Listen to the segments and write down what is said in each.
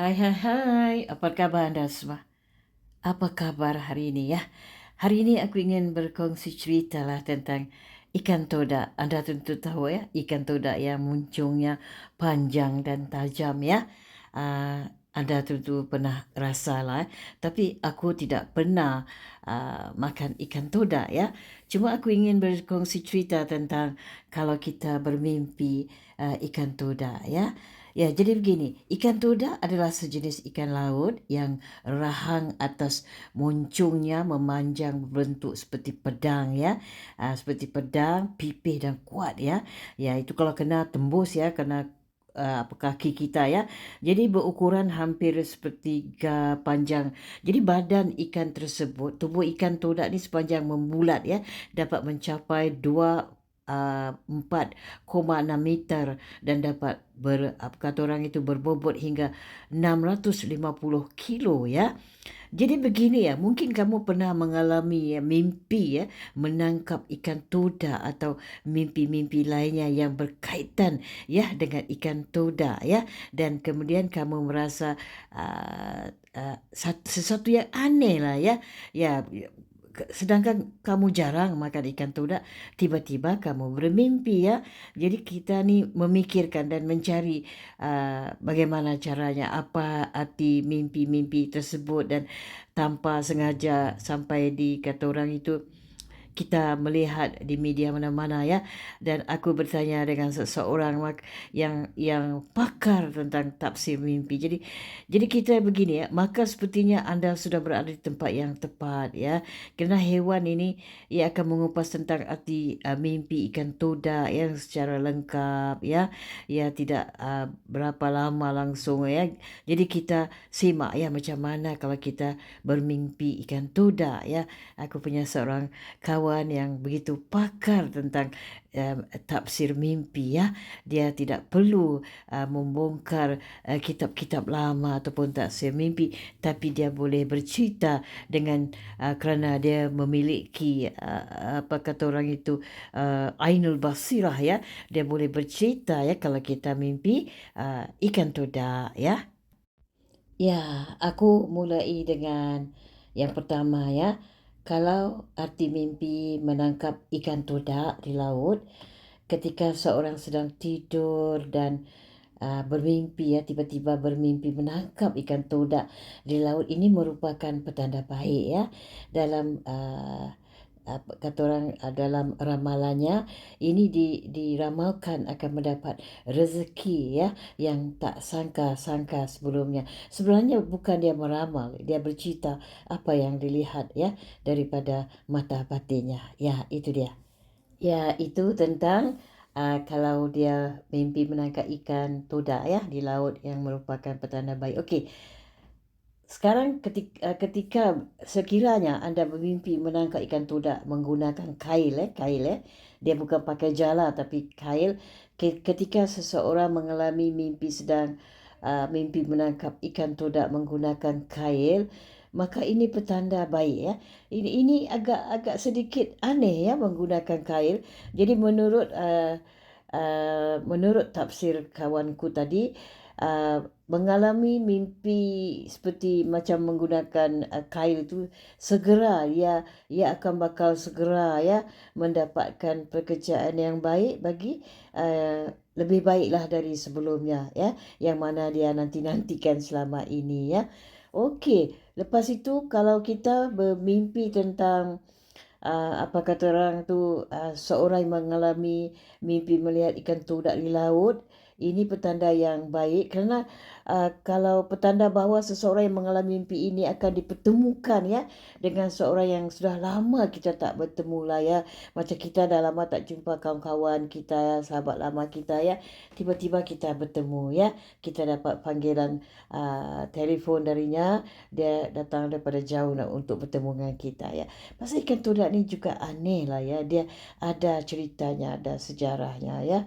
Hai, hai, hai. Apa kabar anda semua? Apa kabar hari ini ya? Hari ini aku ingin berkongsi cerita lah tentang ikan todak. Anda tentu tahu ya, ikan todak yang muncungnya panjang dan tajam ya. Anda tentu pernah rasa lah, tapi aku tidak pernah makan ikan todak ya. Cuma aku ingin berkongsi cerita tentang kalau kita bermimpi ikan todak ya. Ya, jadi begini, ikan todak adalah sejenis ikan laut yang rahang atas muncungnya memanjang berbentuk seperti pedang ya. Seperti pedang, pipih dan kuat ya. Ya, itu kalau kena tembus ya, kena kaki kita ya. Jadi berukuran hampir sepertiga panjang. Jadi badan ikan tersebut, tubuh ikan todak ni sepanjang membulat ya, dapat mencapai 4,6 meter dan dapat kata orang itu berbobot hingga 650 kilo ya. Jadi begini ya, mungkin kamu pernah mengalami ya, mimpi ya menangkap ikan todak atau mimpi-mimpi lainnya yang berkaitan ya dengan ikan todak ya, dan kemudian kamu merasa sesuatu yang aneh lah ya. Ya, sedangkan kamu jarang makan ikan todak, tiba-tiba kamu bermimpi ya. Jadi kita ni memikirkan dan mencari bagaimana caranya, apa arti mimpi-mimpi tersebut, dan tanpa sengaja sampai di kata orang itu kita melihat di media mana-mana ya, dan aku bertanya dengan seseorang yang pakar tentang tafsir mimpi. Jadi kita begini ya, maka sepertinya anda sudah berada di tempat yang tepat ya, kerana hewan ini ia akan mengupas tentang arti mimpi ikan todak yang secara lengkap ya. Ya, tidak berapa lama langsung ya. Jadi kita simak ya macam mana kalau kita bermimpi ikan todak ya. Aku punya seorang kawan yang begitu pakar tentang tafsir mimpi ya. Dia tidak perlu membongkar kitab-kitab lama ataupun tafsir mimpi, tapi dia boleh bercerita dengan kerana dia memiliki apa kata orang itu Ainul Basirah ya. Dia boleh bercerita ya kalau kita mimpi ikan todak ya. Ya, aku mulai dengan yang pertama ya. Kalau arti mimpi menangkap ikan todak di laut, ketika seorang sedang tidur dan bermimpi ya, tiba-tiba bermimpi menangkap ikan todak di laut, ini merupakan petanda baik ya. Dalam kata orang dalam ramalannya ini diramalkan akan mendapat rezeki ya yang tak sangka-sangka sebelumnya. Sebenarnya bukan dia meramal, dia bercerita apa yang dilihat ya daripada mata batinnya. Ya, itu dia. Ya, itu tentang kalau dia mimpi menangkap ikan todak ya di laut yang merupakan petanda baik. Okey. Sekarang ketika sekiranya anda bermimpi menangkap ikan todak menggunakan kail, dia bukan pakai jala tapi kail. Ketika seseorang mengalami mimpi sedang mimpi menangkap ikan todak menggunakan kail, maka ini petanda baik ya. Ini agak sedikit aneh ya menggunakan kail. Jadi menurut tafsir kawanku tadi, mengalami mimpi seperti macam menggunakan kail itu, segera ia akan bakal segera ya mendapatkan pekerjaan yang baik bagi lebih baiklah dari sebelumnya ya, yang mana dia nantikan selama ini ya. Okey, lepas itu kalau kita bermimpi tentang apa kata orang tu, seorang yang mengalami mimpi melihat ikan todak di laut, ini petanda yang baik kerana kalau petanda bahawa seseorang yang mengalami mimpi ini akan dipertemukan ya dengan seorang yang sudah lama kita tak bertemu lah ya. Macam kita dah lama tak jumpa kawan-kawan kita, sahabat lama kita ya. Tiba-tiba kita bertemu ya. Kita dapat panggilan telefon darinya. Dia datang daripada jauh untuk bertemu dengan kita ya. Pasal ikan todak ni juga aneh lah ya. Dia ada ceritanya, ada sejarahnya ya.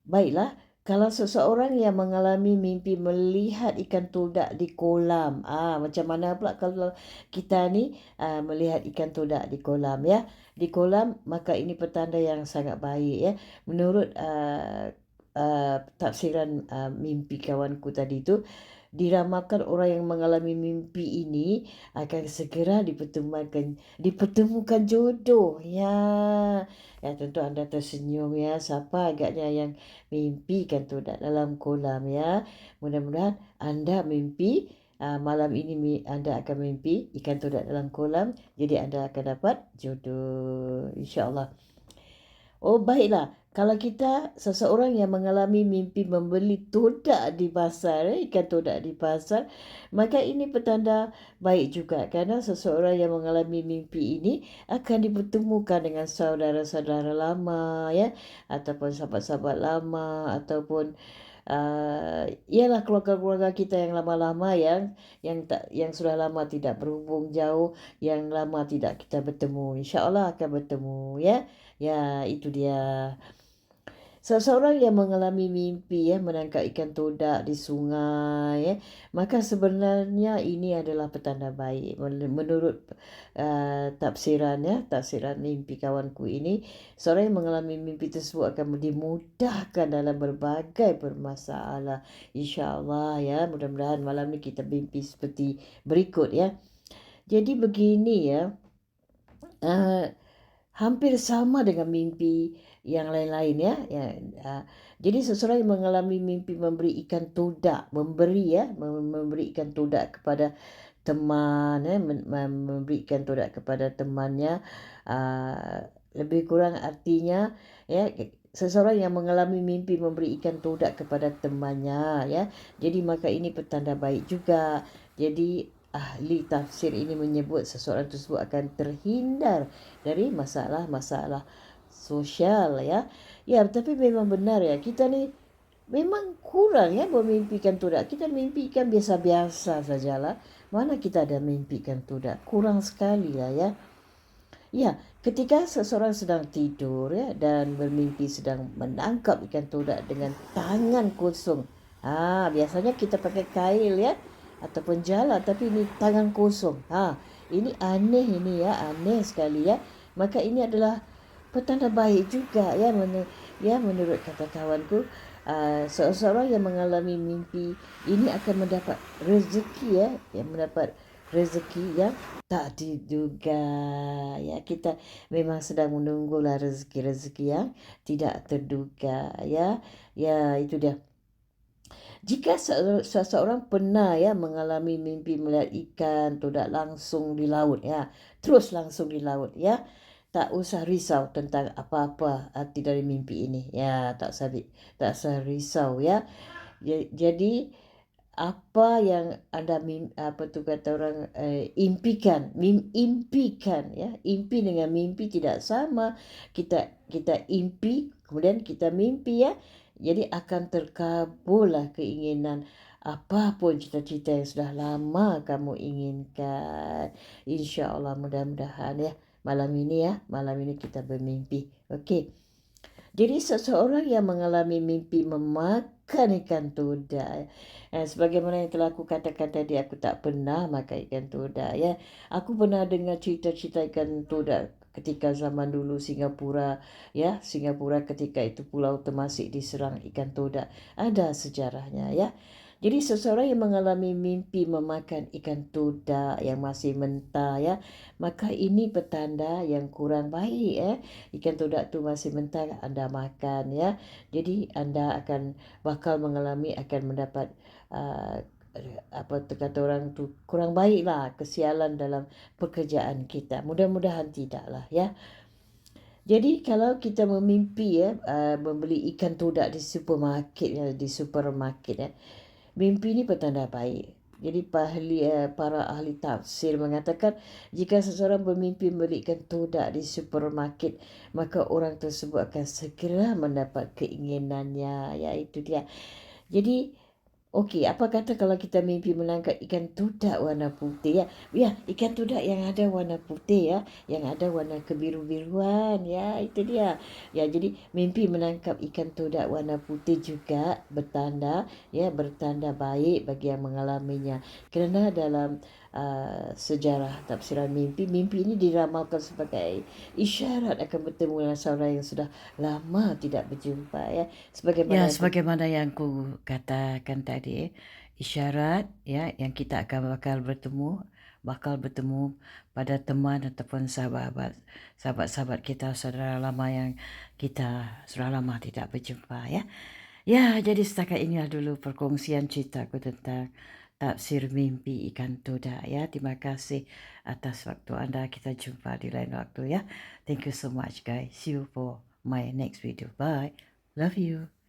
Baiklah, kalau seseorang yang mengalami mimpi melihat ikan todak di kolam, macam mana pula kalau kita ni melihat ikan todak di kolam ya. Di kolam, maka ini petanda yang sangat baik ya. Menurut tafsiran mimpi kawanku tadi tu, diramalkan orang yang mengalami mimpi ini akan segera dipertemukan jodoh. Ya, ya tentu anda tersenyum ya. Siapa agaknya yang mimpikan tu dalam kolam ya. Mudah-mudahan anda mimpi malam ini anda akan mimpi ikan todak dalam kolam. Jadi anda akan dapat jodoh. InsyaAllah. Oh baiklah, kalau kita seseorang yang mengalami mimpi membeli todak di pasar, ikan todak di pasar, maka ini petanda baik juga kerana seseorang yang mengalami mimpi ini akan dipertemukan dengan saudara-saudara lama ya, ataupun sahabat-sahabat lama, ataupun ialah keluarga-keluarga kita yang lama-lama yang sudah lama tidak berhubung jauh, yang lama tidak kita bertemu. InsyaAllah akan bertemu ya. Ya, itu dia. Seseorang yang mengalami mimpi menangkap ikan todak di sungai maka sebenarnya ini adalah petanda baik menurut tafsiran mimpi kawanku ini. Seorang yang mengalami mimpi tersebut akan dimudahkan dalam berbagai permasalah. InsyaAllah ya, mudah-mudahan malam ni kita mimpi seperti berikut ya. Jadi begini ya, hampir sama dengan mimpi yang lain-lain ya. Jadi seseorang yang mengalami mimpi memberi ikan todak, memberi ikan todak kepada teman memberi ikan todak kepada temannya, lebih kurang artinya ya, seseorang yang mengalami mimpi memberi ikan todak kepada temannya ya. Jadi maka ini petanda baik juga. Jadi ahli tafsir ini menyebut seseorang tersebut akan terhindar dari masalah-masalah sosial ya. Ya, tapi memang benar ya, kita ni memang kurang ya memimpikan todak. Kita mimpikan biasa-biasa sajalah. Mana kita ada mimpikan todak? Kurang sekali lah ya. Ya, ketika seseorang sedang tidur ya dan bermimpi sedang menangkap ikan todak dengan tangan kosong. Biasanya kita pakai kail ya ataupun jala, tapi ini tangan kosong. Ini aneh sekali ya. Maka ini adalah petanda baik juga ya, menurut kata kawanku. Seseorang yang mengalami mimpi ini akan mendapat rezeki mendapat rezeki yang tak diduga ya. Kita memang sedang menunggulah rezeki-rezeki yang tidak terduga ya. Ya, itu dia. Jika seseorang pernah mengalami mimpi melihat ikan todak langsung di laut terus langsung di laut tak usah risau tentang apa-apa arti dari mimpi ini tak usah risau ya. Jadi apa yang anda impikan impi dengan mimpi tidak sama. Kita impi kemudian kita mimpi jadi akan terkabullah keinginan apapun cita-cita yang sudah lama kamu inginkan. InsyaAllah, mudah-mudahan malam ini kita bermimpi. Okey. Jadi seseorang yang mengalami mimpi memakan ikan todak sebagaimana yang telah aku katakan tadi, aku tak pernah makan ikan todak Aku pernah dengar cerita-cerita ikan todak ketika zaman dulu Singapura ketika itu pulau Temasek diserang ikan todak. Ada sejarahnya Jadi seseorang yang mengalami mimpi memakan ikan todak yang masih mentah maka ini petanda yang kurang baik Ikan todak tu masih mentah anda makan Jadi anda bakal mendapat apa kata orang tu, kurang baiklah, kesialan dalam pekerjaan kita. Mudah-mudahan tidaklah Jadi kalau kita memimpi membeli ikan todak di supermarket mimpi ini petanda baik. Jadi para ahli tafsir mengatakan jika seseorang bermimpi membeli ikan todak di supermarket maka orang tersebut akan segera mendapat keinginannya. Itu dia. Jadi okey, apa kata kalau kita mimpi menangkap ikan todak warna putih ikan todak yang ada warna putih yang ada warna kebiru-biruan itu dia. Jadi mimpi menangkap ikan todak warna putih juga bertanda baik bagi yang mengalaminya. Kerana dalam sejarah tafsiran mimpi ini diramalkan sebagai isyarat akan bertemu dengan seorang yang sudah lama tidak berjumpa sebagaimana yang ku katakan tadi isyarat ya yang kita akan bakal bertemu pada teman ataupun sahabat-sahabat kita, saudara lama yang kita sudah lama tidak berjumpa ya. Ya, jadi setakat inilah dulu perkongsian ceritaku tentang tafsir mimpi ikan toda ya. Terima kasih atas waktu anda. Kita jumpa di lain waktu ya. Thank you so much guys. See you for my next video. Bye. Love you.